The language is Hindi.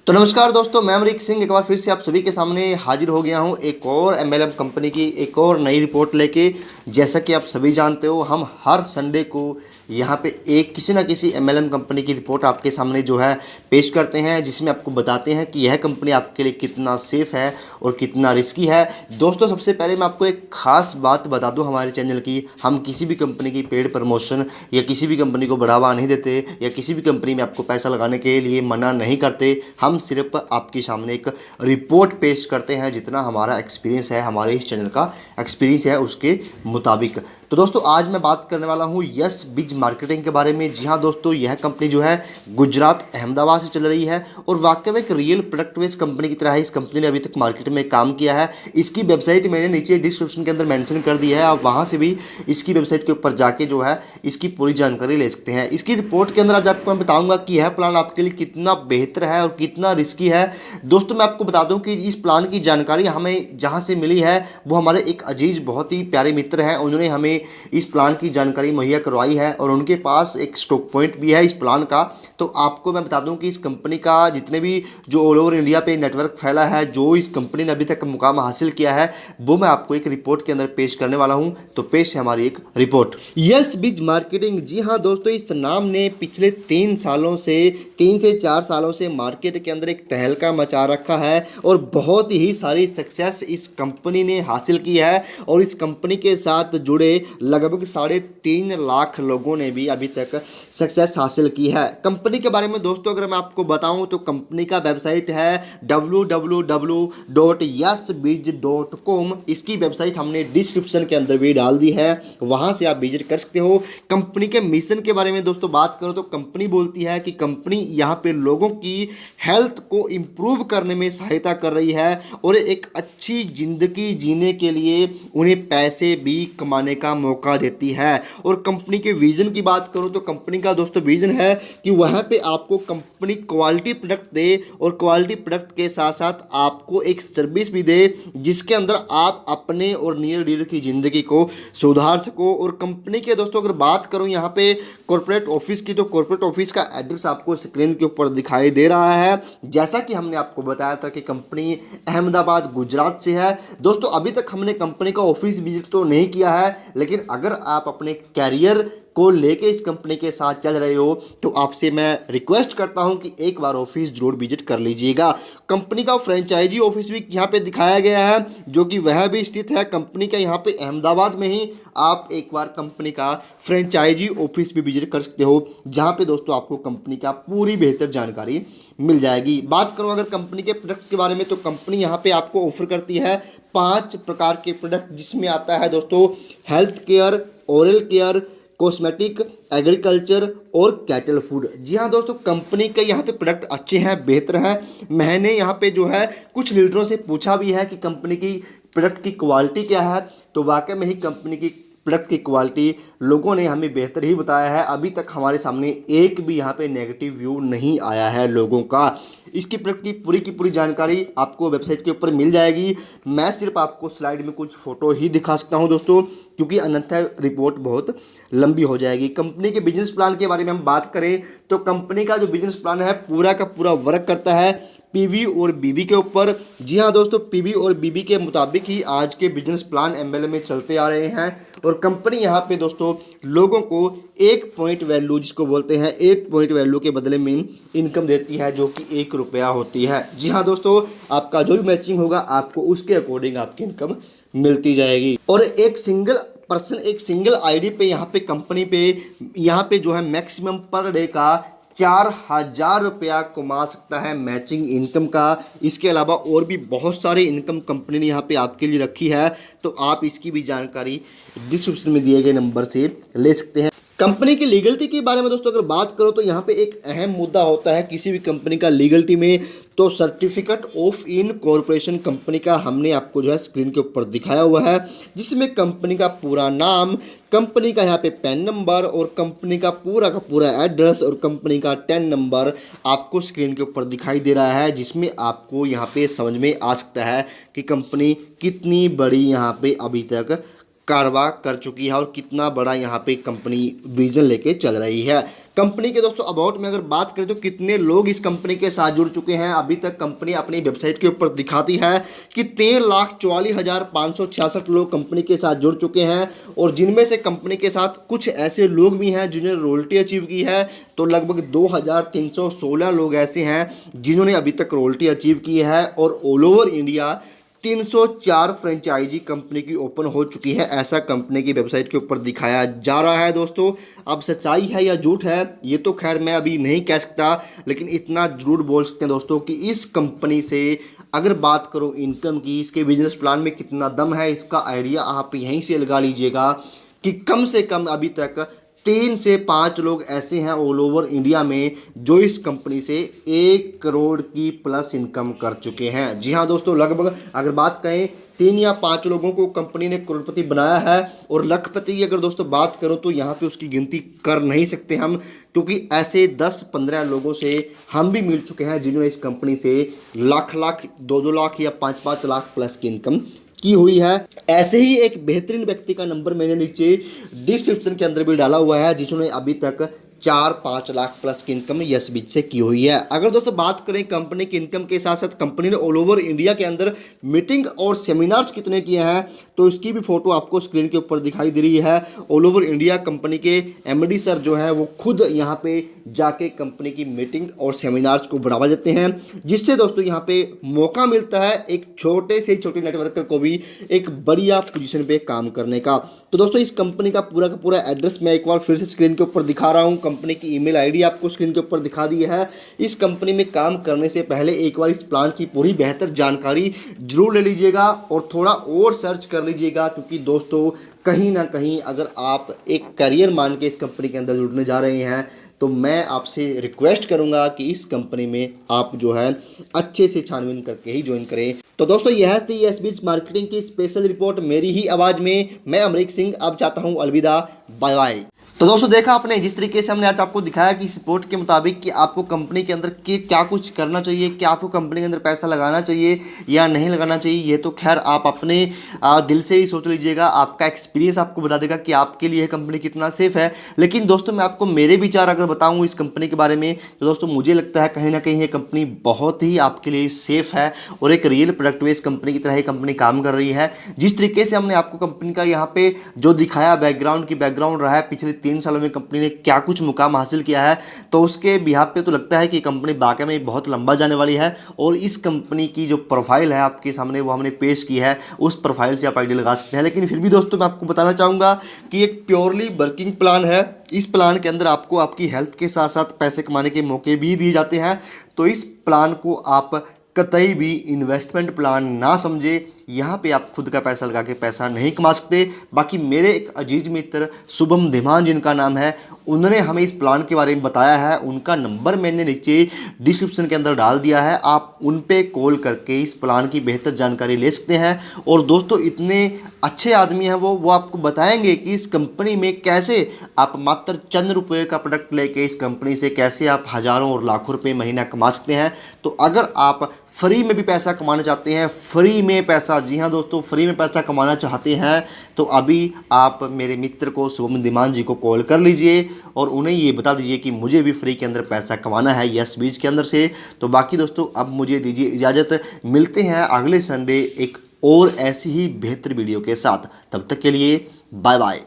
तो नमस्कार दोस्तों, मैं अमरीक सिंह एक बार फिर से आप सभी के सामने हाजिर हो गया हूं एक और एमएलएम कंपनी की एक और नई रिपोर्ट लेके। जैसा कि आप सभी जानते हो, हम हर संडे को यहां पे एक किसी ना किसी एमएलएम कंपनी की रिपोर्ट आपके सामने जो है पेश करते हैं, जिसमें आपको बताते हैं कि यह कंपनी आपके लिए कितना सेफ़ है और कितना रिस्की है। दोस्तों, सबसे पहले मैं आपको एक ख़ास बात बता दूँ हमारे चैनल की। हम किसी भी कंपनी की पेड प्रमोशन या किसी भी कंपनी को बढ़ावा नहीं देते या किसी भी कंपनी में आपको पैसा लगाने के लिए मना नहीं करते। हम सिर्फ आपके सामने एक रिपोर्ट पेश करते हैं, जितना हमारा एक्सपीरियंस है, हमारे इस चैनल का एक्सपीरियंस है उसके मुताबिक। तो दोस्तों, आज मैं बात करने वाला हूं यस बिज मार्केटिंग के बारे में। जी हाँ दोस्तों, यह कंपनी जो है गुजरात अहमदाबाद से चल रही है और वाकई में एक रियल प्रोडक्ट बेस्ड कंपनी की तरह है। इस कंपनी ने अभी तक मार्केट में काम किया है। इसकी वेबसाइट मैंने नीचे डिस्क्रिप्शन के अंदर मेंशन कर दी है, आप वहां से भी इसकी वेबसाइट के ऊपर जाके जो है इसकी पूरी जानकारी ले सकते हैं। इसकी रिपोर्ट के अंदर आज आपको मैं बताऊंगा कि यह प्लान आपके लिए कितना बेहतर है और कितना रिस्की है। दोस्तों, मैं आपको बता दूं कि इस प्लान की जानकारी हमें जहां से मिली है वो हमारे एक अजीज बहुत ही प्यारे मित्र हैं। उन्होंने हमें इस प्लान की जानकारी मुहैया करवाई है और उनके पास एक स्टॉक पॉइंट भी है इस प्लान का। तो आपको मैं बता दूं कि इस कंपनी का जितने भी जो ऑल ओवर इंडिया पे नेटवर्क फैला है, जो इस कंपनी ने अभी तक मुकाम हासिल किया है, वो मैं आपको एक रिपोर्ट के अंदर पेश करने वाला हूं। तो पेश है हमारी एक रिपोर्ट यस बिज मार्केटिंग। जी हाँ दोस्तों, इस नाम ने पिछले 3 से 4 सालों से मार्केट के अंदर एक तहलका मचा रखा है और बहुत ही सारी सक्सेस इस कंपनी ने हासिल की है। और इस कंपनी के साथ जुड़े लगभग 3.5 लाख लोगों ने भी अभी तक सक्सेस हासिल की है। कंपनी के बारे में दोस्तों अगर मैं आपको बताऊं तो कंपनी का वेबसाइट है www.yesbiz.com। इसकी वेबसाइट हमने डिस्क्रिप्शन के अंदर भी डाल दी है, वहां से आप विजिट कर सकते हो। कंपनी के मिशन के बारे में दोस्तों बात करो तो कंपनी बोलती है कि कंपनी यहां पे लोगों की हेल्थ को इंप्रूव करने में सहायता कर रही है और एक अच्छी ज़िंदगी जीने के लिए उन्हें पैसे भी कमाने का मौका देती है। और कंपनी के विज़न की बात करूं तो कंपनी का दोस्तों विज़न है कि वहां पे आपको कंपनी क्वालिटी प्रोडक्ट दे और क्वालिटी प्रोडक्ट के साथ साथ आपको एक सर्विस भी दे जिसके अंदर आप अपने और नियर डीलर की ज़िंदगी को सुधार सको। और कंपनी के दोस्तों अगर बात करूं यहाँ पे कॉर्पोरेट ऑफिस की, तो कॉर्पोरेट ऑफिस का एड्रेस आपको स्क्रीन के ऊपर दिखाई दे रहा है। जैसा कि हमने आपको बताया था कि कंपनी अहमदाबाद गुजरात से है। दोस्तों, अभी तक हमने कंपनी का ऑफिस विजिट तो नहीं किया है, लेकिन अगर आप अपने कैरियर को लेके इस कंपनी के साथ चल रहे हो तो आपसे मैं रिक्वेस्ट करता हूं कि एक बार ऑफिस जरूर विजिट कर लीजिएगा। कंपनी का फ्रेंचाइजी ऑफिस भी यहां पे दिखाया गया है, जो कि वह भी स्थित है कंपनी का यहां पे अहमदाबाद में ही। आप एक बार कंपनी का फ्रेंचाइजी ऑफिस भी विजिट कर सकते हो, जहां पे दोस्तों आपको कंपनी का पूरी बेहतर जानकारी मिल जाएगी। बात करूं अगर कंपनी के प्रोडक्ट के बारे में तो कंपनी यहां पे आपको ऑफर करती है 5 प्रकार के प्रोडक्ट, जिसमें आता है दोस्तों health care, oral care, cosmetic, agriculture और कैटल फूड। जी हाँ दोस्तों, कंपनी के यहाँ पे प्रोडक्ट अच्छे हैं, बेहतर हैं। मैंने यहाँ पे जो है कुछ लीडरों से पूछा भी है कि कंपनी की प्रोडक्ट की क्वालिटी क्या है, तो वाकई में ही कंपनी की प्रोडक्ट की क्वालिटी लोगों ने हमें बेहतर ही बताया है। अभी तक हमारे सामने एक भी यहाँ पे नेगेटिव व्यू नहीं आया है लोगों का। इसकी प्रोडक्ट की पूरी जानकारी आपको वेबसाइट के ऊपर मिल जाएगी। मैं सिर्फ आपको स्लाइड में कुछ फोटो ही दिखा सकता हूं दोस्तों, क्योंकि अन्यथा रिपोर्ट बहुत लंबी हो जाएगी। कंपनी के बिजनेस प्लान के बारे में हम बात करें तो कंपनी का जो बिजनेस प्लान है पूरा का पूरा वर्क करता है पीवी और बीबी के ऊपर। जी हाँ दोस्तों, पीवी और बीबी के मुताबिक ही आज के बिजनेस प्लान एमएलएम में चलते आ रहे हैं। और कंपनी यहाँ पे दोस्तों लोगों को 1 पॉइंट वैल्यू, जिसको बोलते हैं 1 पॉइंट वैल्यू के बदले में इनकम देती है, जो कि 1 रुपया होती है। जी हाँ दोस्तों, आपका जो भी मैचिंग होगा आपको उसके अकॉर्डिंग आपकी इनकम मिलती जाएगी। और एक सिंगल आईडी पे यहाँ पे कंपनी पे यहाँ पे जो है मैक्सिमम पर डे का 4,000 रुपया कमा सकता है मैचिंग इनकम का। इसके अलावा और भी बहुत सारे इनकम कंपनी ने यहाँ पे आपके लिए रखी है, तो आप इसकी भी जानकारी डिस्क्रिप्शन में दिए गए नंबर से ले सकते हैं। कंपनी की लीगलिटी के बारे में दोस्तों अगर बात करो तो यहाँ पे एक अहम मुद्दा होता है किसी भी कंपनी का लीगलिटी में, तो सर्टिफिकेट ऑफ इनकॉर्पोरेशन कंपनी का हमने आपको जो है स्क्रीन के ऊपर दिखाया हुआ है, जिसमें कंपनी का पूरा नाम, कंपनी का यहाँ पे पैन नंबर और कंपनी का पूरा एड्रेस और कंपनी का टैन नंबर आपको स्क्रीन के ऊपर दिखाई दे रहा है, जिसमें आपको यहाँ पे समझ में आ सकता है कि कंपनी कितनी बड़ी यहाँ पे अभी तक कारवा कर चुकी है और कितना बड़ा यहाँ पे कंपनी विजन लेके चल रही है। कंपनी के दोस्तों अबाउट में अगर बात करें तो कितने लोग इस कंपनी के साथ जुड़ चुके हैं, अभी तक कंपनी अपनी वेबसाइट के ऊपर दिखाती है कि 3,44,566 लोग कंपनी के साथ जुड़ चुके हैं और जिनमें से कंपनी के साथ कुछ ऐसे लोग भी हैं जिन्होंने रॉयल्टी अचीव की है। तो लगभग 2,316 लोग ऐसे हैं जिन्होंने अभी तक रॉयल्टी अचीव की है और all over India 304 franchisee company की ओपन हो चुकी है, ऐसा कंपनी की वेबसाइट के ऊपर दिखाया जा रहा है। दोस्तों अब सच्चाई है या झूठ है ये तो खैर मैं अभी नहीं कह सकता, लेकिन इतना जरूर बोल सकते हैं दोस्तों कि इस कंपनी से अगर बात करो इनकम की, इसके बिजनेस प्लान में कितना दम है, इसका आइडिया आप यहीं से लगा लीजिएगा कि कम से कम अभी तक 3 से 5 लोग ऐसे हैं ऑल ओवर इंडिया में जो इस कंपनी से 1 करोड़ की प्लस इनकम कर चुके हैं। जी हाँ दोस्तों, लगभग अगर बात करें 3 या 5 लोगों को कंपनी ने करोड़पति बनाया है और लखपति की अगर दोस्तों बात करो तो यहाँ पे उसकी गिनती कर नहीं सकते हम, क्योंकि ऐसे 10-15 लोगों से हम भी मिल चुके हैं जिन्होंने इस कंपनी से लाख 2-2 लाख या 5-5 लाख प्लस की इनकम की हुई है। ऐसे ही एक बेहतरीन व्यक्ति का नंबर मैंने नीचे डिस्क्रिप्शन के अंदर भी डाला हुआ है जिन्होंने अभी तक 4-5 लाख प्लस की इनकम यस बीच से की हुई है। अगर दोस्तों बात करें कंपनी की इनकम के साथ साथ कंपनी ने ऑल ओवर इंडिया के अंदर मीटिंग और सेमिनार्स कितने किए हैं तो इसकी भी फोटो आपको स्क्रीन के ऊपर दिखाई दे रही है। ऑल ओवर इंडिया कंपनी के एमडी सर जो है वो खुद यहाँ पे जाके कंपनी की मीटिंग और सेमिनार्स को बढ़ावा देते हैं, जिससे दोस्तों यहाँ पे मौका मिलता है एक छोटे से छोटे नेटवर्कर को भी एक बढ़िया पोजीशन पे काम करने का। तो दोस्तों इस कंपनी का पूरा एड्रेस मैं एक बार फिर से स्क्रीन के ऊपर दिखा रहा हूँ। कंपनी की ईमेल आईडी आपको स्क्रीन के ऊपर दिखा दी है। इस कंपनी में काम करने से पहले एक बार इस प्लान की पूरी बेहतर जानकारी जरूर ले लीजिएगा और थोड़ा और सर्च कर लीजिएगा, क्योंकि दोस्तों कहीं ना कहीं अगर आप एक करियर मान के इस कंपनी के अंदर जुड़ने जा रहे हैं तो मैं आपसे रिक्वेस्ट करूंगा कि इस कंपनी में आप जो है अच्छे से छानबीन करके ही ज्वाइन करें। तो दोस्तों यह थी एसबीज मार्केटिंग की स्पेशल रिपोर्ट मेरी ही आवाज़ में। मैं अमरीक सिंह अब चाहता हूं अलविदा, बाय बाय। तो दोस्तों देखा आपने जिस तरीके से हमने आज आपको दिखाया कि इस रिपोर्ट के मुताबिक कि आपको कंपनी के अंदर क्या कुछ करना चाहिए, क्या आपको कंपनी के अंदर पैसा लगाना चाहिए या नहीं लगाना चाहिए, ये तो खैर आप अपने दिल से ही सोच लीजिएगा। आपका एक्सपीरियंस आपको बता देगा कि आपके लिए कंपनी कितना सेफ है। लेकिन दोस्तों मैं आपको मेरे विचार अगर बताऊँ इस कंपनी के बारे में तो दोस्तों मुझे लगता है कहीं ना कहीं ये कंपनी बहुत ही आपके लिए सेफ है और एक रियल प्रोडक्ट बेस्ड कंपनी की तरह ये कंपनी काम कर रही है। जिस तरीके से हमने आपको कंपनी का यहाँ पे जो दिखाया बैकग्राउंड रहा है, पिछले 3 सालों में कंपनी ने क्या कुछ मुकाम हासिल किया है, तो उसके बिहाफ पे तो लगता है कि कंपनी वाकई में बहुत लंबा जाने वाली है। और इस कंपनी की जो प्रोफाइल है आपके सामने वो हमने पेश की है, उस प्रोफाइल से आप आइडिया लगा सकते हैं। लेकिन फिर भी दोस्तों मैं आपको बताना चाहूँगा कि एक प्योरली वर्किंग प्लान है। इस प्लान के अंदर आपको आपकी हेल्थ के साथ साथ पैसे कमाने के मौके भी दिए जाते हैं। तो इस प्लान को आप कतई भी इन्वेस्टमेंट प्लान ना समझे। यहाँ पे आप खुद का पैसा लगा के पैसा नहीं कमा सकते। बाकी मेरे एक अजीज मित्र शुभम धीमान जिनका नाम है, उन्होंने हमें इस प्लान के बारे में बताया है। उनका नंबर मैंने नीचे डिस्क्रिप्शन के अंदर डाल दिया है, आप उन पे कॉल करके इस प्लान की बेहतर जानकारी ले सकते हैं। और दोस्तों इतने अच्छे आदमी हैं वो आपको बताएंगे कि इस कंपनी में कैसे आप मात्र चंद रुपये का प्रोडक्ट लेके इस कंपनी से कैसे आप हज़ारों और लाखों रुपये महीना कमा सकते हैं। तो अगर आप फ्री में भी पैसा कमाना चाहते हैं, फ्री में पैसा, जी हाँ दोस्तों फ्री में पैसा कमाना चाहते हैं, तो अभी आप मेरे मित्र को शुभम धीमान जी को कॉल कर लीजिए और उन्हें ये बता दीजिए कि मुझे भी फ्री के अंदर पैसा कमाना है यस बीज के अंदर से। तो बाकी दोस्तों अब मुझे दीजिए इजाज़त, मिलते हैं अगले संडे एक और ऐसी ही बेहतर वीडियो के साथ। तब तक के लिए बाय बाय।